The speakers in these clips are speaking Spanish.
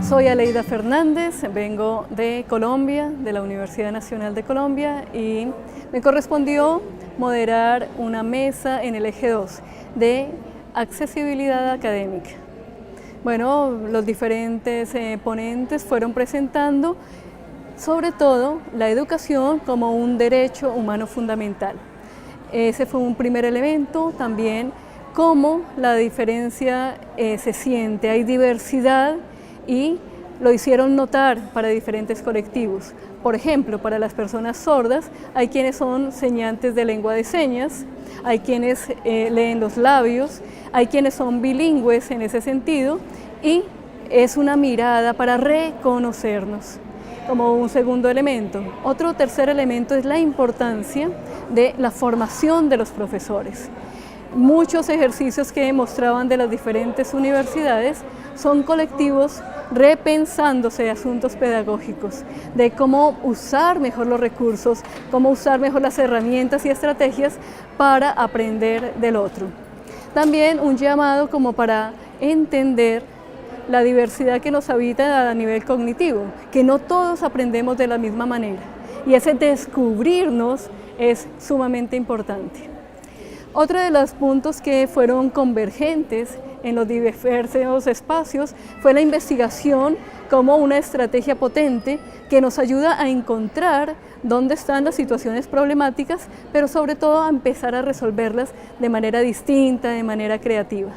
Soy Aleida Fernández, vengo de Colombia, de la Universidad Nacional de Colombia, y me correspondió moderar una mesa en el eje 2 de accesibilidad académica. Bueno, los diferentes ponentes fueron presentando sobre todo la educación como un derecho humano fundamental. Ese fue un primer elemento, también cómo la diferencia se siente, hay diversidad y lo hicieron notar para diferentes colectivos. Por ejemplo, para las personas sordas hay quienes son señantes de lengua de señas, hay quienes leen los labios, hay quienes son bilingües en ese sentido y es una mirada para reconocernos como un segundo elemento. Otro tercer elemento es la importancia de la formación de los profesores. Muchos ejercicios que mostraban de las diferentes universidades son colectivos repensándose asuntos pedagógicos, de cómo usar mejor los recursos, cómo usar mejor las herramientas y estrategias para aprender del otro. También un llamado como para entender la diversidad que nos habita a nivel cognitivo, que no todos aprendemos de la misma manera y ese descubrirnos es sumamente importante. Otro de los puntos que fueron convergentes en los diversos espacios fue la investigación como una estrategia potente que nos ayuda a encontrar dónde están las situaciones problemáticas, pero sobre todo a empezar a resolverlas de manera distinta, de manera creativa.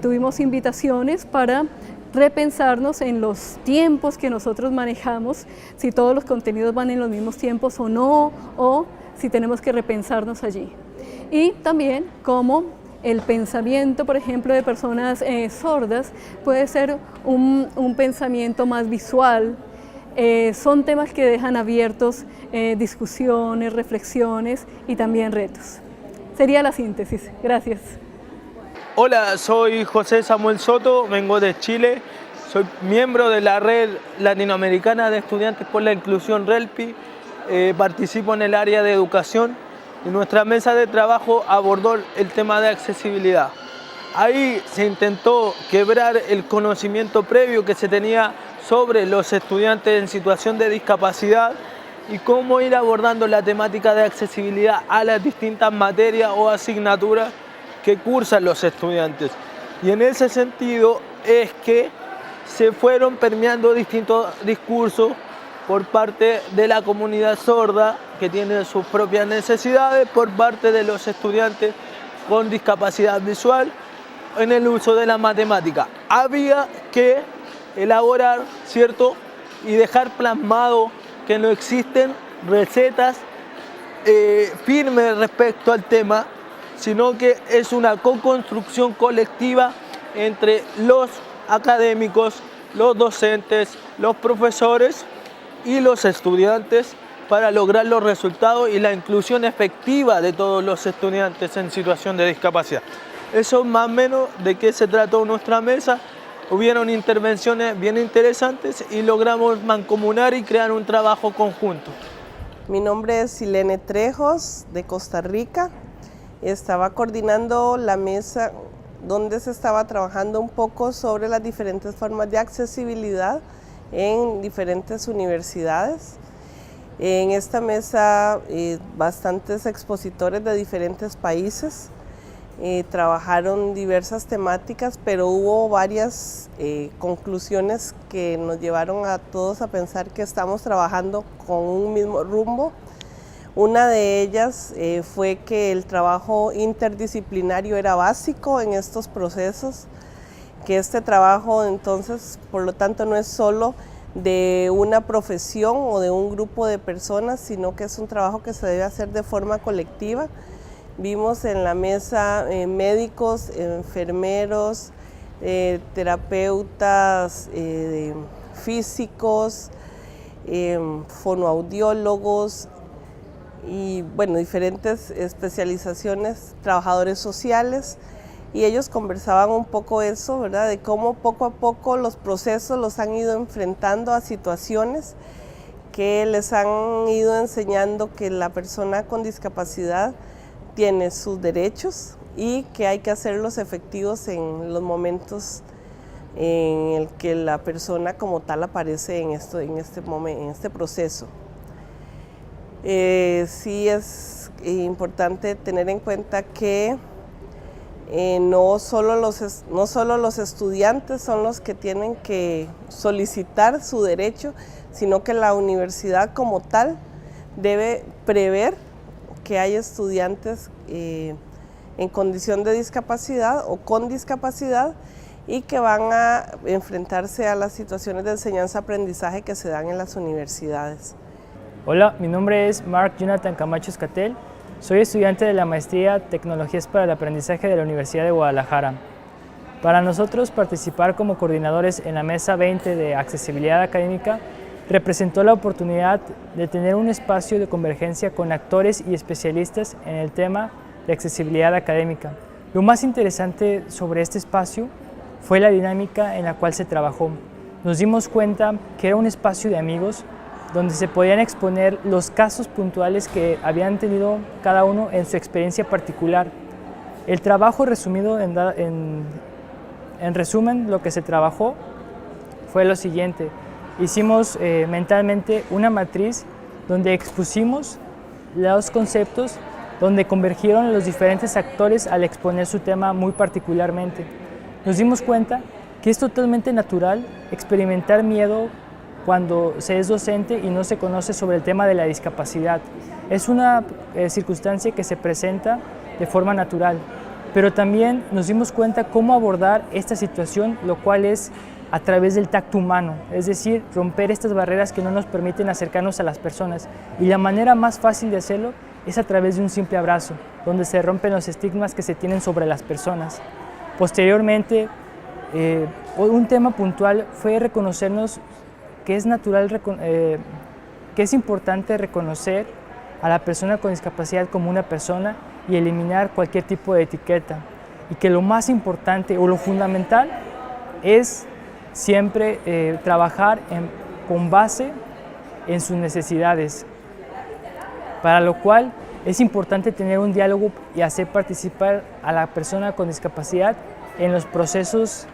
Tuvimos invitaciones para repensarnos en los tiempos que nosotros manejamos, si todos los contenidos van en los mismos tiempos o no, o si tenemos que repensarnos allí. Y también cómo el pensamiento, por ejemplo, de personas sordas puede ser un pensamiento más visual. Son temas que dejan abiertos discusiones, reflexiones y también retos. Sería la síntesis. Gracias. Hola, soy José Samuel Soto, vengo de Chile, soy miembro de la Red Latinoamericana de Estudiantes por la Inclusión RELPI, participo en el área de educación y nuestra mesa de trabajo abordó el tema de accesibilidad. Ahí se intentó quebrar el conocimiento previo que se tenía sobre los estudiantes en situación de discapacidad y cómo ir abordando la temática de accesibilidad a las distintas materias o asignaturas que cursan los estudiantes. Y en ese sentido es que se fueron permeando distintos discursos por parte de la comunidad sorda, que tiene sus propias necesidades, por parte de los estudiantes con discapacidad visual en el uso de la matemática. Había que elaborar, ¿cierto?, y dejar plasmado que no existen recetas firmes respecto al tema, sino que es una co-construcción colectiva entre los académicos, los docentes, los profesores y los estudiantes para lograr los resultados y la inclusión efectiva de todos los estudiantes en situación de discapacidad. Eso más o menos de qué se trató nuestra mesa. Hubieron intervenciones bien interesantes y logramos mancomunar y crear un trabajo conjunto. Mi nombre es Silene Trejos, de Costa Rica. Estaba coordinando la mesa donde se estaba trabajando un poco sobre las diferentes formas de accesibilidad en diferentes universidades. En esta mesa bastantes expositores de diferentes países trabajaron diversas temáticas, pero hubo varias conclusiones que nos llevaron a todos a pensar que estamos trabajando con un mismo rumbo. Una de ellas fue que el trabajo interdisciplinario era básico en estos procesos, que este trabajo entonces, por lo tanto, no es solo de una profesión o de un grupo de personas, sino que es un trabajo que se debe hacer de forma colectiva. Vimos en la mesa médicos, enfermeros, terapeutas físicos, fonoaudiólogos, y bueno, diferentes especializaciones, trabajadores sociales, y ellos conversaban un poco eso, ¿verdad?, de cómo poco a poco los procesos los han ido enfrentando a situaciones que les han ido enseñando que la persona con discapacidad tiene sus derechos y que hay que hacerlos efectivos en los momentos en el que la persona como tal aparece en este proceso. Sí es importante tener en cuenta que no solo los estudiantes son los que tienen que solicitar su derecho, sino que la universidad como tal debe prever que hay estudiantes en condición de discapacidad o con discapacidad y que van a enfrentarse a las situaciones de enseñanza-aprendizaje que se dan en las universidades. Hola, mi nombre es Mark Jonathan Camacho Escatel. Soy estudiante de la maestría Tecnologías para el Aprendizaje de la Universidad de Guadalajara. Para nosotros, participar como coordinadores en la Mesa 20 de Accesibilidad Académica representó la oportunidad de tener un espacio de convergencia con actores y especialistas en el tema de accesibilidad académica. Lo más interesante sobre este espacio fue la dinámica en la cual se trabajó. Nos dimos cuenta que era un espacio de amigos donde se podían exponer los casos puntuales que habían tenido cada uno en su experiencia particular. El trabajo resumido, en resumen, lo que se trabajó fue lo siguiente. Hicimos mentalmente una matriz donde expusimos los conceptos, donde convergieron los diferentes actores al exponer su tema muy particularmente. Nos dimos cuenta que es totalmente natural experimentar miedo cuando se es docente y no se conoce sobre el tema de la discapacidad. Es una circunstancia que se presenta de forma natural, pero también nos dimos cuenta cómo abordar esta situación, lo cual es a través del tacto humano, es decir, romper estas barreras que no nos permiten acercarnos a las personas. Y la manera más fácil de hacerlo es a través de un simple abrazo, donde se rompen los estigmas que se tienen sobre las personas. Posteriormente, un tema puntual fue reconocernos que es natural, que es importante reconocer a la persona con discapacidad como una persona y eliminar cualquier tipo de etiqueta. Y que lo más importante o lo fundamental es siempre trabajar con base en sus necesidades, para lo cual es importante tener un diálogo y hacer participar a la persona con discapacidad en los procesos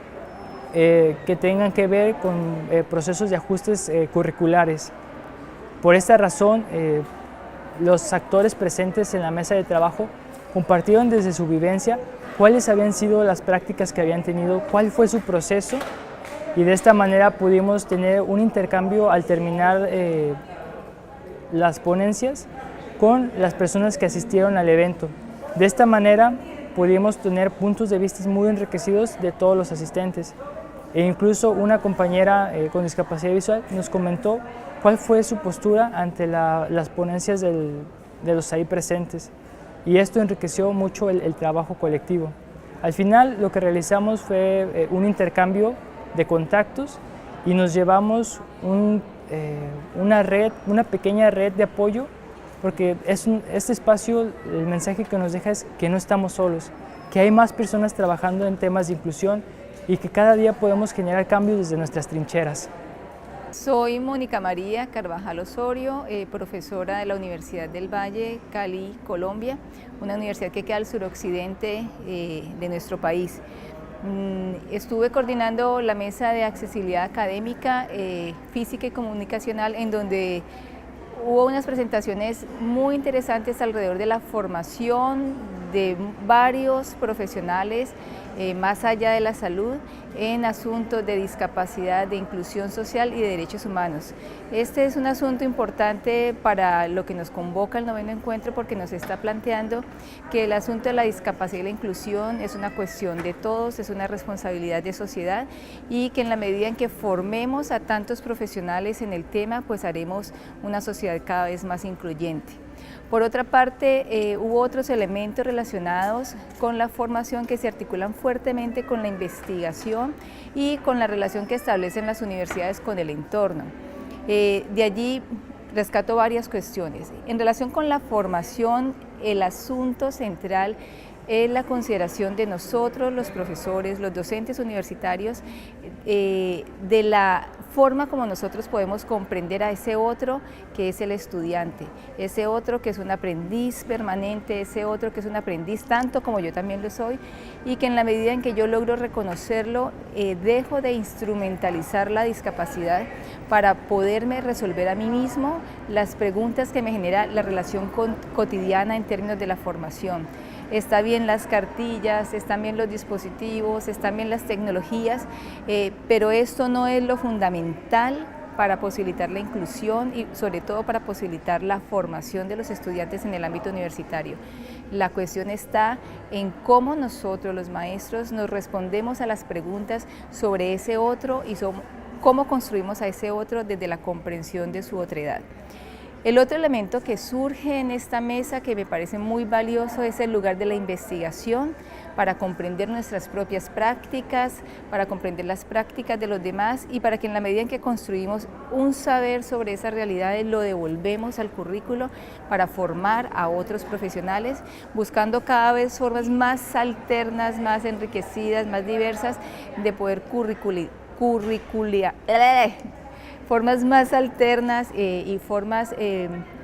que tengan que ver con procesos de ajustes curriculares. Por esta razón, los actores presentes en la mesa de trabajo compartieron desde su vivencia cuáles habían sido las prácticas que habían tenido, cuál fue su proceso, y de esta manera pudimos tener un intercambio al terminar las ponencias con las personas que asistieron al evento. De esta manera pudimos tener puntos de vista muy enriquecidos de todos los asistentes. E incluso una compañera con discapacidad visual nos comentó cuál fue su postura ante las ponencias de los ahí presentes. Y esto enriqueció mucho el trabajo colectivo. Al final lo que realizamos fue un intercambio de contactos y nos llevamos una pequeña red de apoyo, porque este espacio, el mensaje que nos deja es que no estamos solos, que hay más personas trabajando en temas de inclusión y que cada día podemos generar cambios desde nuestras trincheras. Soy Mónica María Carvajal Osorio, profesora de la Universidad del Valle, Cali, Colombia, una universidad que queda al suroccidente de nuestro país. Estuve coordinando la mesa de accesibilidad académica, física y comunicacional, en donde hubo unas presentaciones muy interesantes alrededor de la formación de varios profesionales más allá de la salud en asuntos de discapacidad, de inclusión social y de derechos humanos. Este es un asunto importante para lo que nos convoca el 9º encuentro, porque nos está planteando que el asunto de la discapacidad y la inclusión es una cuestión de todos, es una responsabilidad de sociedad, y que en la medida en que formemos a tantos profesionales en el tema, pues haremos una sociedad cada vez más incluyente. Por otra parte, hubo otros elementos relacionados con la formación que se articulan fuertemente con la investigación y con la relación que establecen las universidades con el entorno. De allí rescato varias cuestiones. En relación con la formación, el asunto central es la consideración de nosotros, los profesores, los docentes universitarios, de la forma como nosotros podemos comprender a ese otro que es el estudiante, ese otro que es un aprendiz permanente, ese otro que es un aprendiz tanto como yo también lo soy, y que en la medida en que yo logro reconocerlo, dejo de instrumentalizar la discapacidad para poderme resolver a mí mismo las preguntas que me genera la relación cotidiana en términos de la formación. Está bien las cartillas, están bien los dispositivos, están bien las tecnologías, pero esto no es lo fundamental para posibilitar la inclusión y sobre todo para posibilitar la formación de los estudiantes en el ámbito universitario. La cuestión está en cómo nosotros, los maestros, nos respondemos a las preguntas sobre ese otro y cómo construimos a ese otro desde la comprensión de su otredad. El otro elemento que surge en esta mesa que me parece muy valioso es el lugar de la investigación para comprender nuestras propias prácticas, para comprender las prácticas de los demás y para que en la medida en que construimos un saber sobre esas realidades lo devolvemos al currículo para formar a otros profesionales, buscando cada vez formas más alternas, más enriquecidas, más diversas de poder formas más alternas y formas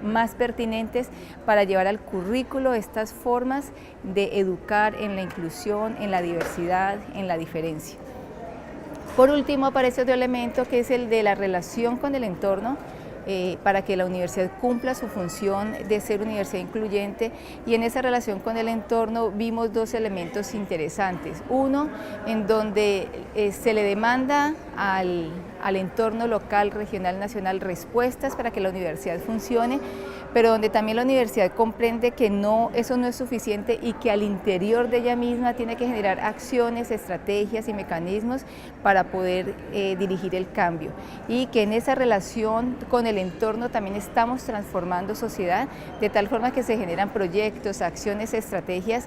más pertinentes para llevar al currículo estas formas de educar en la inclusión, en la diversidad, en la diferencia. Por último aparece otro elemento que es el de la relación con el entorno, para que la universidad cumpla su función de ser universidad incluyente, y en esa relación con el entorno vimos dos elementos interesantes. Uno, en donde se le demanda al entorno local, regional, nacional respuestas para que la universidad funcione, pero donde también la universidad comprende que eso no es suficiente y que al interior de ella misma tiene que generar acciones, estrategias y mecanismos para poder dirigir el cambio, y que en esa relación con el entorno también estamos transformando sociedad de tal forma que se generan proyectos, acciones, estrategias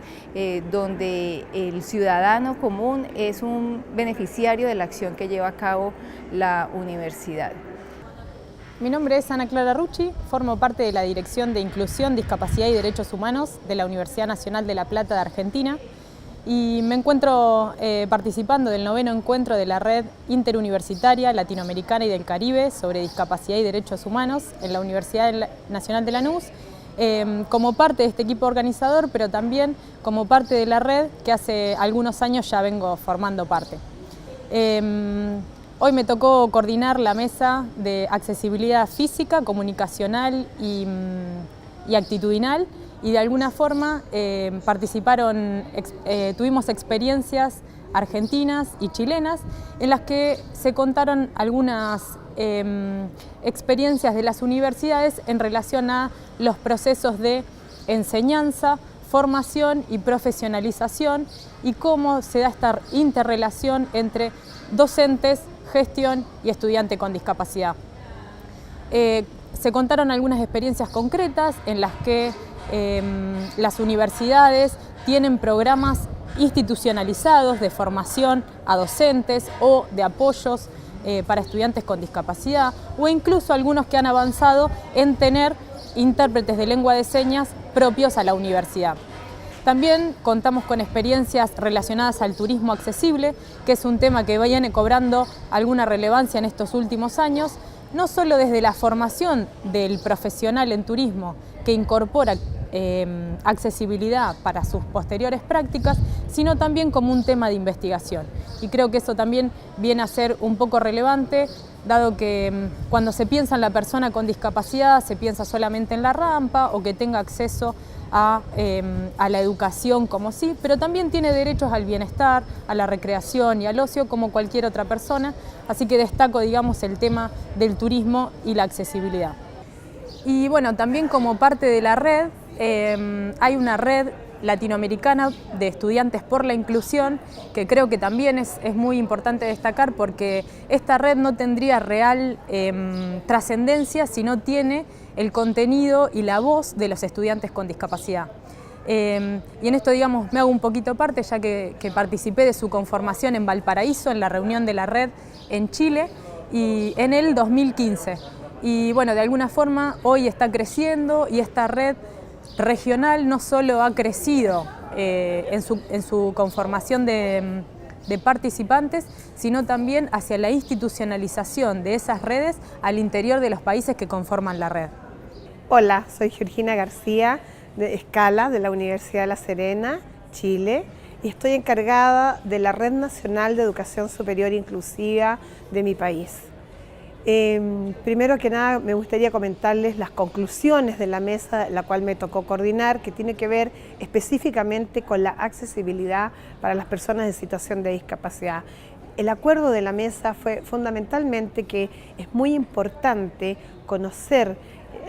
donde el ciudadano común es un beneficiario de la acción que lleva a cabo la universidad. Mi nombre es Ana Clara Rucci, formo parte de la Dirección de Inclusión, Discapacidad y Derechos Humanos de la Universidad Nacional de La Plata de Argentina, y me encuentro participando del 9º encuentro de la Red Interuniversitaria Latinoamericana y del Caribe sobre Discapacidad y Derechos Humanos en la Universidad Nacional de Lanús, como parte de este equipo organizador, pero también como parte de la red que hace algunos años ya vengo formando parte. Hoy me tocó coordinar la mesa de accesibilidad física, comunicacional y actitudinal, y de alguna forma tuvimos experiencias argentinas y chilenas en las que se contaron algunas experiencias de las universidades en relación a los procesos de enseñanza, formación y profesionalización, y cómo se da esta interrelación entre docentes, gestión y estudiante con discapacidad. Se contaron algunas experiencias concretas en las que las universidades tienen programas institucionalizados de formación a docentes o de apoyos para estudiantes con discapacidad, o incluso algunos que han avanzado en tener intérpretes de lengua de señas propios a la universidad. También contamos con experiencias relacionadas al turismo accesible, que es un tema que viene cobrando alguna relevancia en estos últimos años, no solo desde la formación del profesional en turismo, que incorpora accesibilidad para sus posteriores prácticas, sino también como un tema de investigación. Y creo que eso también viene a ser un poco relevante, dado que cuando se piensa en la persona con discapacidad se piensa solamente en la rampa o que tenga acceso a la educación como sí, pero también tiene derechos al bienestar, a la recreación y al ocio como cualquier otra persona, así que destaco, digamos, el tema del turismo y la accesibilidad. Y bueno, también como parte de la red, hay una red latinoamericana de estudiantes por la inclusión, que creo que también es muy importante destacar, porque esta red no tendría real trascendencia si no tiene el contenido y la voz de los estudiantes con discapacidad. Y en esto, digamos, me hago un poquito parte, ya que participé de su conformación en Valparaíso, en la reunión de la red en Chile, y en el 2015. Y bueno, de alguna forma hoy está creciendo, y esta red regional no solo ha crecido en su conformación de participantes, sino también hacia la institucionalización de esas redes al interior de los países que conforman la red. Hola, soy Georgina García de Escala de la Universidad de La Serena, Chile, y estoy encargada de la Red Nacional de Educación Superior Inclusiva de mi país. Primero que nada me gustaría comentarles las conclusiones de la mesa la cual me tocó coordinar, que tiene que ver específicamente con la accesibilidad para las personas en situación de discapacidad. El acuerdo de la mesa fue fundamentalmente que es muy importante conocer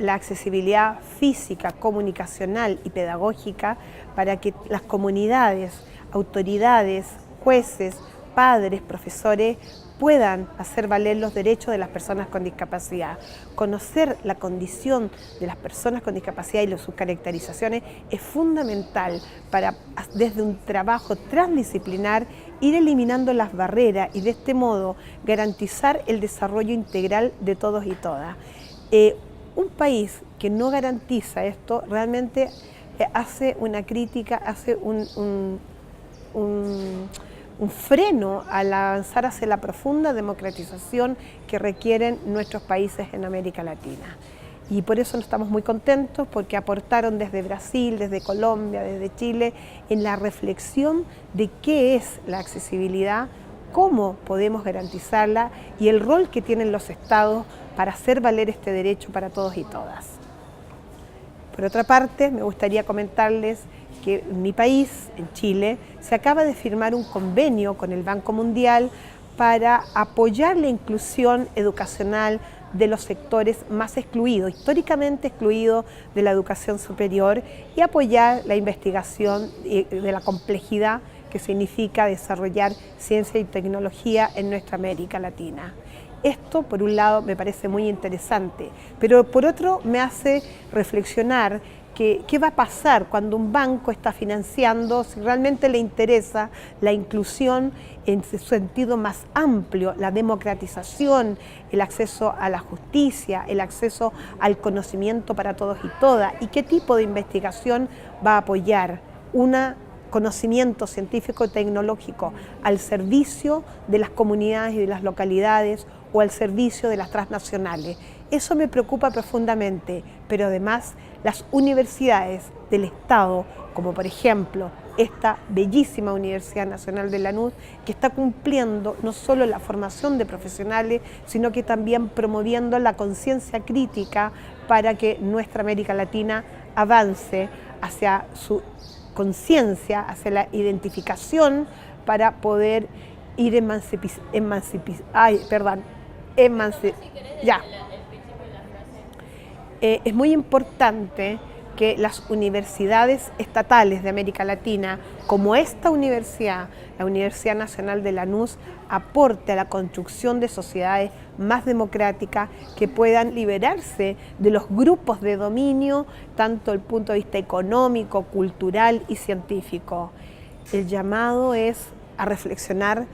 la accesibilidad física, comunicacional y pedagógica para que las comunidades, autoridades, jueces, padres, profesores puedan hacer valer los derechos de las personas con discapacidad. Conocer la condición de las personas con discapacidad y sus caracterizaciones es fundamental para, desde un trabajo transdisciplinar, ir eliminando las barreras y de este modo garantizar el desarrollo integral de todos y todas. Un país que no garantiza esto realmente hace una crítica, hace un freno al avanzar hacia la profunda democratización que requieren nuestros países en América Latina. Y por eso estamos muy contentos porque aportaron desde Brasil, desde Colombia, desde Chile, en la reflexión de qué es la accesibilidad, cómo podemos garantizarla y el rol que tienen los estados para hacer valer este derecho para todos y todas. Por otra parte, me gustaría comentarles que en mi país, en Chile, se acaba de firmar un convenio con el Banco Mundial para apoyar la inclusión educacional de los sectores más excluidos, históricamente excluidos de la educación superior, y apoyar la investigación de la complejidad que significa desarrollar ciencia y tecnología en nuestra América Latina. Esto, por un lado, me parece muy interesante, pero por otro me hace reflexionar qué va a pasar cuando un banco está financiando, si realmente le interesa la inclusión en su sentido más amplio, la democratización, el acceso a la justicia, el acceso al conocimiento para todos y todas, y qué tipo de investigación va a apoyar una conocimiento científico y tecnológico al servicio de las comunidades y de las localidades o al servicio de las transnacionales. Eso me preocupa profundamente, pero además las universidades del Estado, como por ejemplo esta bellísima Universidad Nacional de Lanús, que está cumpliendo no solo la formación de profesionales, sino que también promoviendo la conciencia crítica para que nuestra América Latina avance hacia su conciencia, hacia la identificación para poder ir es muy importante que las universidades estatales de América Latina, como esta universidad, la Universidad Nacional de Lanús, aporte a la construcción de sociedades más democráticas que puedan liberarse de los grupos de dominio, tanto desde el punto de vista económico, cultural y científico. El llamado es a reflexionar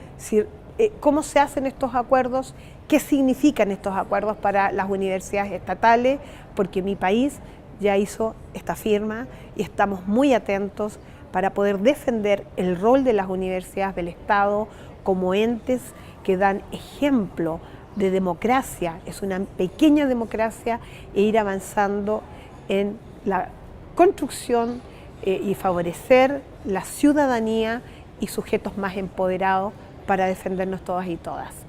cómo se hacen estos acuerdos, qué significan estos acuerdos para las universidades estatales, porque mi país ya hizo esta firma y estamos muy atentos para poder defender el rol de las universidades del Estado como entes que dan ejemplo de democracia, es una pequeña democracia, e ir avanzando en la construcción y favorecer la ciudadanía y sujetos más empoderados para defendernos todas y todas.